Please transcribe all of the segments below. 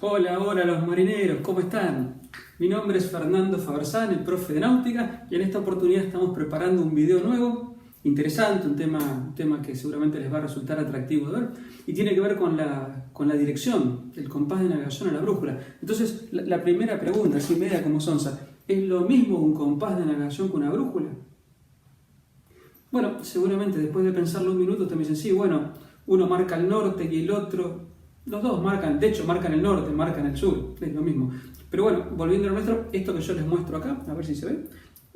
Hola, hola los marineros, ¿cómo están? Mi nombre es Fernando Fabersán, el profe de náutica, y en esta oportunidad estamos preparando un video nuevo, interesante, un tema que seguramente les va a resultar atractivo de ver, y tiene que ver con la dirección, el compás de navegación a la brújula. Entonces, la primera pregunta, así media como sonsa, ¿es lo mismo un compás de navegación que una brújula? Bueno, seguramente después de pensarlo un minuto te me dicen, sí, bueno, uno marca el norte y el otro, los dos marcan, de hecho marcan el norte, marcan el sur, es lo mismo. Pero bueno, volviendo a lo nuestro, esto que yo les muestro acá, a ver si se ve,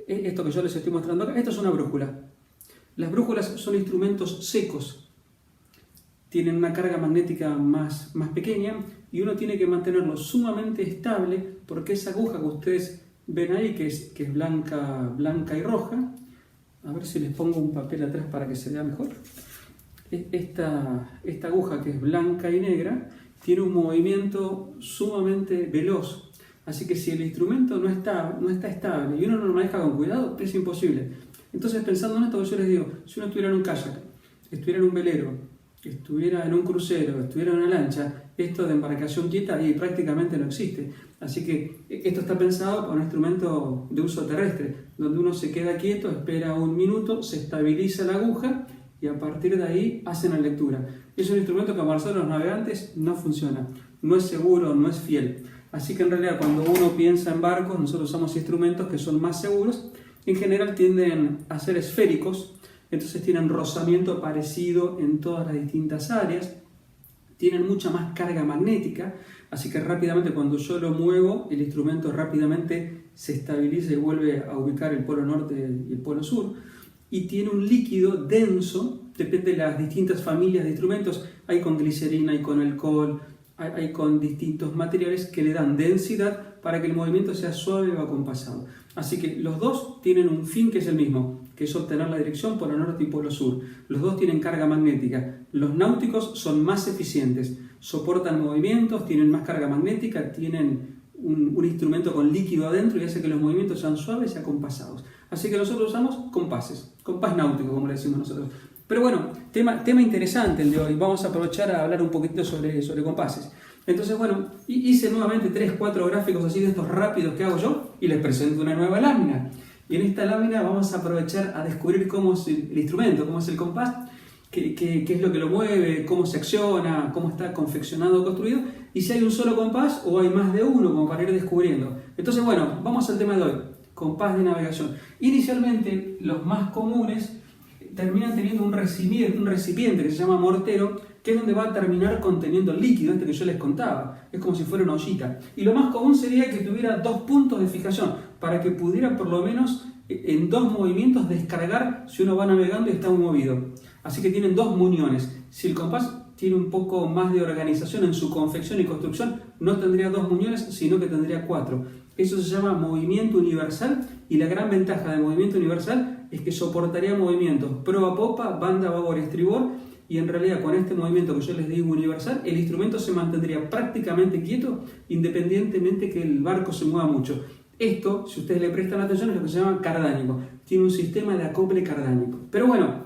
esto que yo les estoy mostrando acá, esto es una brújula. Las brújulas son instrumentos secos, tienen una carga magnética más pequeña y uno tiene que mantenerlo sumamente estable porque esa aguja que ustedes ven ahí, que es blanca y roja, a ver si les pongo un papel atrás para que se vea mejor. Esta aguja que es blanca y negra tiene un movimiento sumamente veloz. Así que si el instrumento no está estable y uno no lo maneja con cuidado, es imposible. Entonces, pensando en esto, yo les digo, si uno estuviera en un kayak, estuviera en un velero, estuviera en un crucero, estuviera en una lancha, esto de embarcación quieta y prácticamente no existe. Así que esto está pensado para un instrumento de uso terrestre, donde uno se queda quieto, espera un minuto, se estabiliza la aguja y a partir de ahí hacen la lectura. Es un instrumento que para nosotros los navegantes no funciona, no es seguro, no es fiel. Así que en realidad cuando uno piensa en barcos, nosotros usamos instrumentos que son más seguros, en general tienden a ser esféricos, entonces tienen rozamiento parecido en todas las distintas áreas, tienen mucha más carga magnética, así que rápidamente cuando yo lo muevo, el instrumento rápidamente se estabiliza y vuelve a ubicar el polo norte y el polo sur, y tiene un líquido denso, depende de las distintas familias de instrumentos, hay con glicerina, hay con alcohol, hay con distintos materiales que le dan densidad para que el movimiento sea suave o acompasado. Así que los dos tienen un fin que es el mismo, que es obtener la dirección polo norte y polo sur. Los dos tienen carga magnética. Los náuticos son más eficientes, soportan movimientos, tienen más carga magnética, tienen un instrumento con líquido adentro y hace que los movimientos sean suaves y acompasados. Así que nosotros usamos compases, compás náutico como le decimos nosotros. Pero bueno, tema interesante el de hoy. Vamos a aprovechar a hablar un poquito sobre compases. Entonces, bueno, hice nuevamente 3-4 gráficos así de estos rápidos que hago yo y les presento una nueva lámina. Y en esta lámina vamos a aprovechar a descubrir cómo es el instrumento, cómo es el compás, qué es lo que lo mueve, cómo se acciona, cómo está confeccionado o construido, y si hay un solo compás o hay más de uno, como para ir descubriendo. Entonces, bueno, vamos al tema de hoy, compás de navegación. Inicialmente, los más comunes terminan teniendo un recipiente que se llama mortero, que es donde va a terminar conteniendo el líquido, que yo les contaba. Es como si fuera una ollita. Y lo más común sería que tuviera 2 puntos de fijación, para que pudiera por lo menos en 2 movimientos descargar si uno va navegando y está muy movido. Así que tienen 2 muñones. Si el compás tiene un poco más de organización en su confección y construcción, no tendría 2 muñones, sino que tendría 4. Eso se llama movimiento universal, y la gran ventaja del movimiento universal es que soportaría movimientos proa, popa, banda, babor y estribor, y en realidad con este movimiento que yo les digo universal, el instrumento se mantendría prácticamente quieto independientemente que el barco se mueva mucho. Esto, si ustedes le prestan atención, es lo que se llama cardánico. Tiene un sistema de acople cardánico. Pero bueno,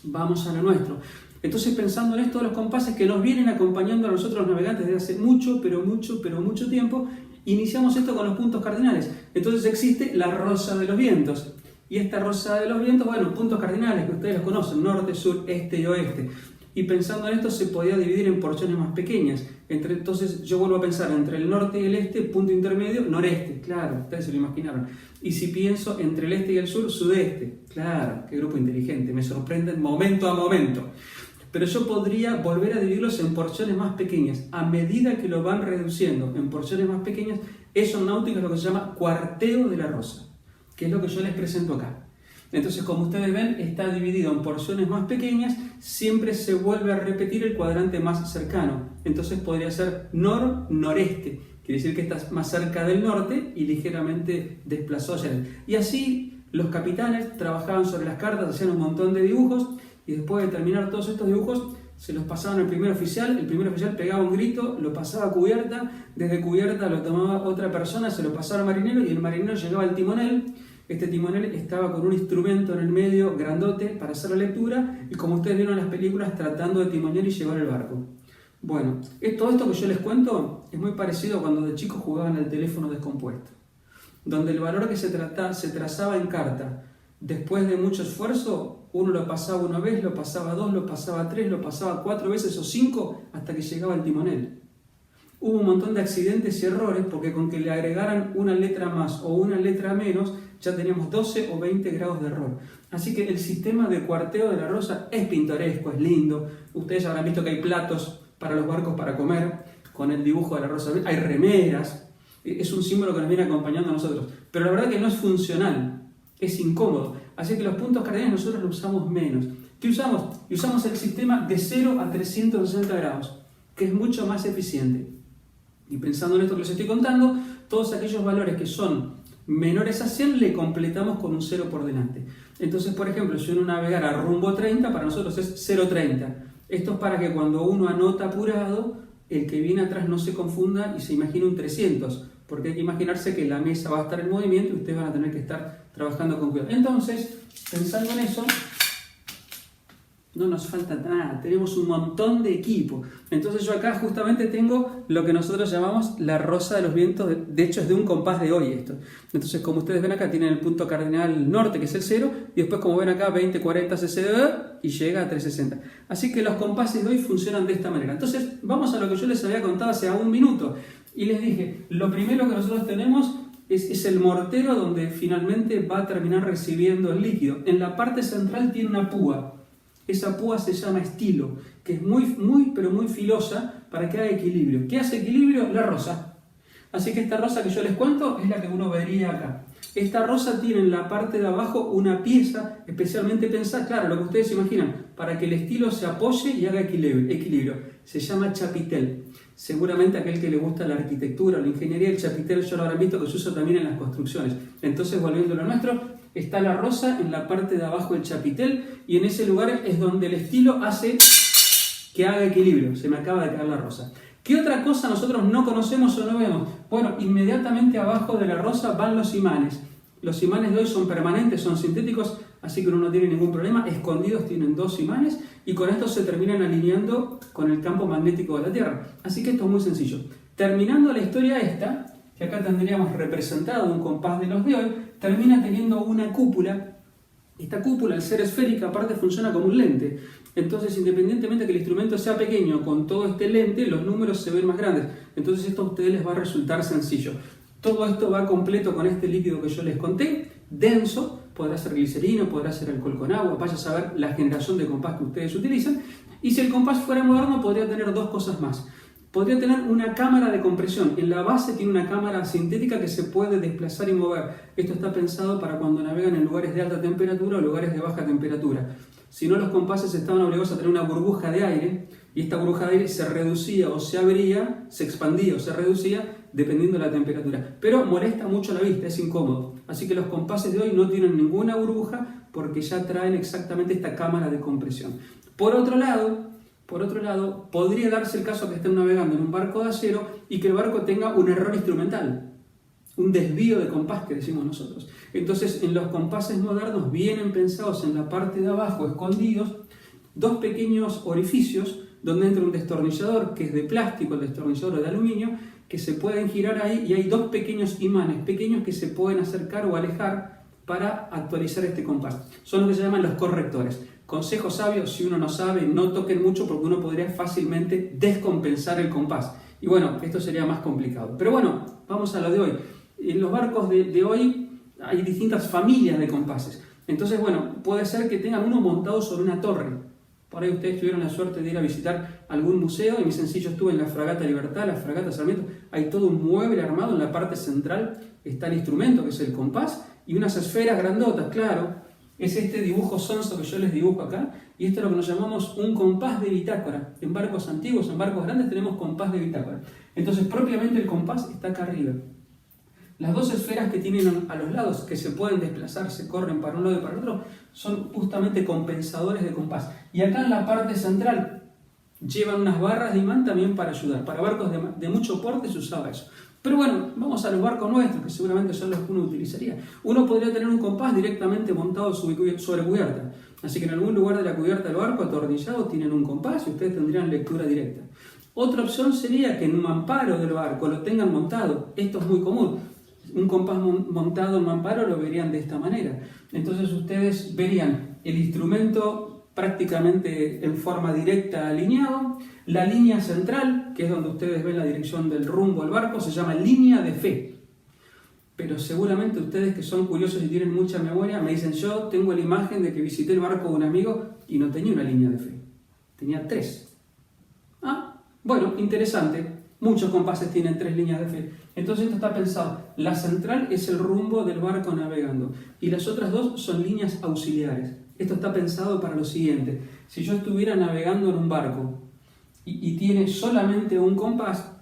vamos a lo nuestro. Entonces, pensando en esto, los compases que nos vienen acompañando a nosotros los navegantes desde hace mucho tiempo, iniciamos esto con los puntos cardinales. Entonces existe la rosa de los vientos. Y esta rosa de los vientos, bueno, puntos cardinales que ustedes los conocen, norte, sur, este y oeste. Y pensando en esto se podía dividir en porciones más pequeñas. Entonces yo vuelvo a pensar entre el norte y el este, punto intermedio, noreste, claro, ustedes se lo imaginaron. Y si pienso entre el este y el sur, sudeste, claro, qué grupo inteligente, me sorprenden momento a momento. Pero yo podría volver a dividirlos en porciones más pequeñas. A medida que lo van reduciendo en porciones más pequeñas, eso en náutica es lo que se llama cuarteo de la rosa, que es lo que yo les presento acá. Entonces, como ustedes ven, está dividido en porciones más pequeñas, siempre se vuelve a repetir el cuadrante más cercano. Entonces podría ser noreste, quiere decir que está más cerca del norte y ligeramente desplazó hacia él. Y así los capitanes trabajaban sobre las cartas, hacían un montón de dibujos y después de terminar todos estos dibujos se los pasaban al primer oficial, el primer oficial pegaba un grito, lo pasaba a cubierta, desde cubierta lo tomaba otra persona, se lo pasaba al marinero y el marinero llegaba al timonel. Este timonel estaba con un instrumento en el medio, grandote, para hacer la lectura, y como ustedes vieron en las películas, tratando de timonear y llevar el barco. Bueno, todo esto que yo les cuento es muy parecido a cuando de chicos jugaban al teléfono descompuesto, donde el valor que se trazaba en carta, después de mucho esfuerzo, uno lo pasaba una vez, lo pasaba dos, lo pasaba tres, lo pasaba 4 veces o 5 hasta que llegaba el timonel. Hubo un montón de accidentes y errores porque con que le agregaran una letra más o una letra menos ya teníamos 12 o 20 grados de error. Así que el sistema de cuarteo de la rosa es pintoresco, es lindo. Ustedes habrán visto que hay platos para los barcos para comer con el dibujo de la rosa. Hay remeras. Es un símbolo que nos viene acompañando a nosotros. Pero la verdad que no es funcional, es incómodo. Así que los puntos cardinales nosotros los usamos menos. ¿Qué usamos? Y usamos el sistema de 0 a 360 grados, que es mucho más eficiente. Y pensando en esto que les estoy contando, todos aquellos valores que son menores a 100 le completamos con un 0 por delante. Entonces, por ejemplo, si uno navegara rumbo 30, para nosotros es 0,30. Esto es para que cuando uno anota apurado, el que viene atrás no se confunda y se imagine un 300, porque hay que imaginarse que la mesa va a estar en movimiento y ustedes van a tener que estar trabajando con cuidado. Entonces, pensando en eso, no nos falta nada, tenemos un montón de equipo. Entonces yo acá justamente tengo lo que nosotros llamamos la rosa de los vientos, de hecho es de un compás de hoy esto. Entonces como ustedes ven acá tienen el punto cardinal norte que es el 0 y después como ven acá 20, 40, 60 y llega a 360. Así que los compases de hoy funcionan de esta manera. Entonces vamos a lo que yo les había contado hace un minuto y les dije, lo primero que nosotros tenemos es el mortero donde finalmente va a terminar recibiendo el líquido. En la parte central tiene una púa. Esa púa se llama estilo, que es pero muy filosa para que haga equilibrio. ¿Qué hace equilibrio? La rosa. Así que esta rosa que yo les cuento es la que uno vería acá. Esta rosa tiene en la parte de abajo una pieza especialmente pensada, claro, lo que ustedes imaginan, para que el estilo se apoye y haga equilibrio. Se llama chapitel. Seguramente aquel que le gusta la arquitectura o la ingeniería, el chapitel ya lo habrán visto que se usa también en las construcciones. Entonces, volviendo a lo nuestro, está la rosa en la parte de abajo del chapitel y en ese lugar es donde el estilo hace que haga equilibrio. Se me acaba de caer la rosa. ¿Qué otra cosa nosotros no conocemos o no vemos? Bueno, inmediatamente abajo de la rosa van los imanes. Los imanes de hoy son permanentes, son sintéticos, así que uno no tiene ningún problema. Escondidos tienen 2 imanes y con esto se terminan alineando con el campo magnético de la Tierra. Así que esto es muy sencillo. Terminando la historia esta, que acá tendríamos representado un compás de los de hoy, termina teniendo una cúpula. Esta cúpula, al ser esférica, aparte funciona como un lente. Entonces, independientemente que el instrumento sea pequeño, con todo este lente, los números se ven más grandes. Entonces, esto a ustedes les va a resultar sencillo. Todo esto va completo con este líquido que yo les conté, denso, podrá ser glicerina, podrá ser alcohol con agua, vaya a saber la generación de compás que ustedes utilizan. Y si el compás fuera moderno, podría tener 2 cosas más. Podría tener una cámara de compresión. En la base tiene una cámara sintética que se puede desplazar y mover. Esto está pensado para cuando navegan en lugares de alta temperatura o lugares de baja temperatura. Si no, los compases estaban obligados a tener una burbuja de aire y esta burbuja de aire se reducía o se abría, se expandía o se reducía dependiendo de la temperatura. Pero molesta mucho a la vista, es incómodo. Así que los compases de hoy no tienen ninguna burbuja porque ya traen exactamente esta cámara de compresión. Por otro lado, podría darse el caso que estén navegando en un barco de acero y que el barco tenga un error instrumental, un desvío de compás que decimos nosotros. Entonces, en los compases modernos vienen pensados en la parte de abajo, escondidos, 2 pequeños orificios donde entra un destornillador que es de plástico, el destornillador es de aluminio, que se pueden girar ahí y hay 2 pequeños imanes pequeños que se pueden acercar o alejar para actualizar este compás. Son los que se llaman los correctores. Consejo sabio, si uno no sabe, no toquen mucho porque uno podría fácilmente descompensar el compás. Y bueno, esto sería más complicado. Pero bueno, vamos a lo de hoy. En los barcos de hoy hay distintas familias de compases. Entonces, bueno, puede ser que tengan uno montado sobre una torre. Por ahí ustedes tuvieron la suerte de ir a visitar algún museo. En mi sencillo estuve en la Fragata Libertad, la Fragata Sarmiento. Hay todo un mueble armado. En la parte central está el instrumento, que es el compás, y unas esferas grandotas, claro. Es este dibujo sonso que yo les dibujo acá, y esto es lo que nos llamamos un compás de bitácora. En barcos antiguos, en barcos grandes tenemos compás de bitácora. Entonces, propiamente el compás está acá arriba. Las 2 esferas que tienen a los lados, que se pueden desplazar, se corren para un lado y para el otro, son justamente compensadores de compás. Y acá en la parte central llevan unas barras de imán también para ayudar. Para barcos de mucho porte se usaba eso. Pero bueno, vamos a los barcos nuestros, que seguramente son los que uno utilizaría. Uno podría tener un compás directamente montado sobre cubierta. Así que en algún lugar de la cubierta del barco, atornillado, tienen un compás y ustedes tendrían lectura directa. Otra opción sería que en un mamparo del barco lo tengan montado. Esto es muy común. Un compás montado en mamparo lo verían de esta manera. Entonces ustedes verían el instrumento prácticamente en forma directa alineado. La línea central, que es donde ustedes ven la dirección del rumbo al barco, se llama línea de fe. Pero seguramente ustedes que son curiosos y tienen mucha memoria me dicen, yo tengo la imagen de que visité el barco de un amigo y no tenía una línea de fe, tenía 3. Bueno, interesante. Muchos compases tienen 3 líneas de fe. Entonces esto está pensado. La central es el rumbo del barco navegando y las otras 2 son líneas auxiliares. Esto está pensado para lo siguiente. Si yo estuviera navegando en un barco y tiene solamente un compás,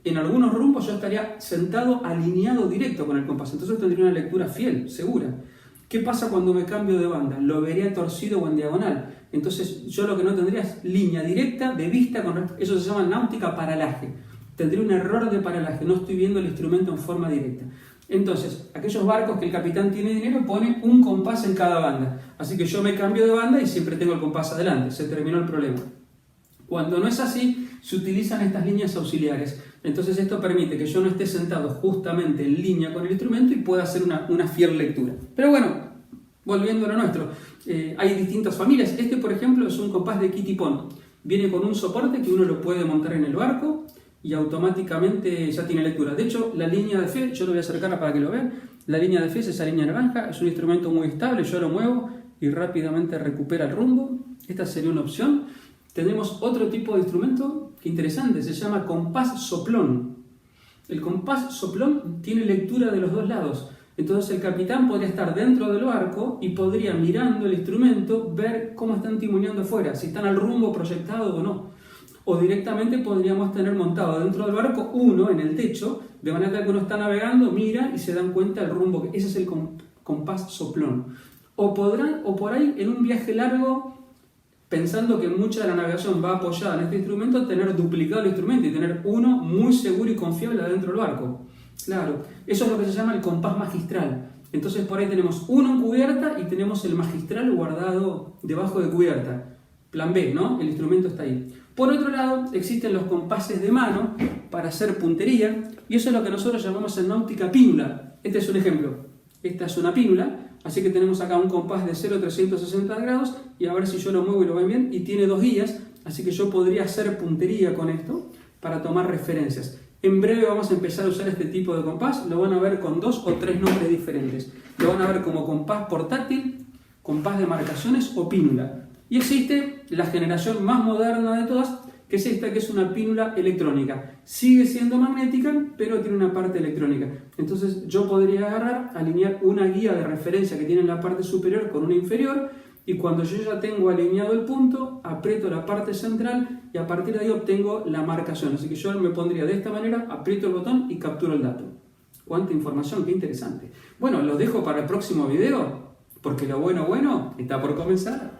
en algunos rumbos yo estaría sentado alineado directo con el compás. Entonces tendría una lectura fiel, segura. ¿Qué pasa cuando me cambio de banda? Lo vería torcido o en diagonal. Entonces yo lo que no tendría es línea directa de vista con eso se llama náutica paralaje. Tendría un error de paralaje, no estoy viendo el instrumento en forma directa. Entonces, aquellos barcos que el capitán tiene dinero pone un compás en cada banda. Así que yo me cambio de banda y siempre tengo el compás adelante. Se terminó el problema. Cuando no es así, se utilizan estas líneas auxiliares. Entonces esto permite que yo no esté sentado justamente en línea con el instrumento y pueda hacer una fiel lectura. Pero bueno, volviendo a lo nuestro, hay distintas familias. Este, por ejemplo, es un compás de Kitty Pond. Viene con un soporte que uno lo puede montar en el barco y automáticamente ya tiene lectura. De hecho, la línea de fe, yo lo voy a acercar para que lo vean, la línea de fe es esa línea naranja, es un instrumento muy estable, yo lo muevo y rápidamente recupera el rumbo. Esta sería una opción. Tenemos otro tipo de instrumento que interesante, se llama compás soplón. El compás soplón tiene lectura de los 2 lados. Entonces el capitán podría estar dentro del barco y podría, mirando el instrumento, ver cómo están timoneando afuera, si están al rumbo proyectado o no. O directamente podríamos tener montado dentro del barco uno en el techo, de manera que uno está navegando, mira y se dan cuenta del rumbo. Ese es el compás soplón. O por ahí en un viaje largo, pensando que mucha de la navegación va apoyada en este instrumento, tener duplicado el instrumento y tener uno muy seguro y confiable adentro del barco. Claro, eso es lo que se llama el compás magistral. Entonces por ahí tenemos uno en cubierta y tenemos el magistral guardado debajo de cubierta. Plan B, ¿no? El instrumento está ahí. Por otro lado, existen los compases de mano para hacer puntería y eso es lo que nosotros llamamos en náutica pínula. Este es un ejemplo. Esta es una pínula. Así que tenemos acá un compás de 0 a 360 grados y a ver si yo lo muevo y lo ven bien. Y tiene 2 guías, así que yo podría hacer puntería con esto para tomar referencias. En breve vamos a empezar a usar este tipo de compás. Lo van a ver con 2 o 3 nombres diferentes. Lo van a ver como compás portátil, compás de marcaciones o pínula. Y existe la generación más moderna de todas, que es esta, que es una pínula electrónica. Sigue siendo magnética, pero tiene una parte electrónica. Entonces yo podría agarrar, alinear una guía de referencia que tiene en la parte superior con una inferior, y cuando yo ya tengo alineado el punto, aprieto la parte central y a partir de ahí obtengo la marcación. Así que yo me pondría de esta manera, aprieto el botón y capturo el dato. ¡Cuánta información! ¡Qué interesante! Bueno, los dejo para el próximo video, porque lo bueno está por comenzar.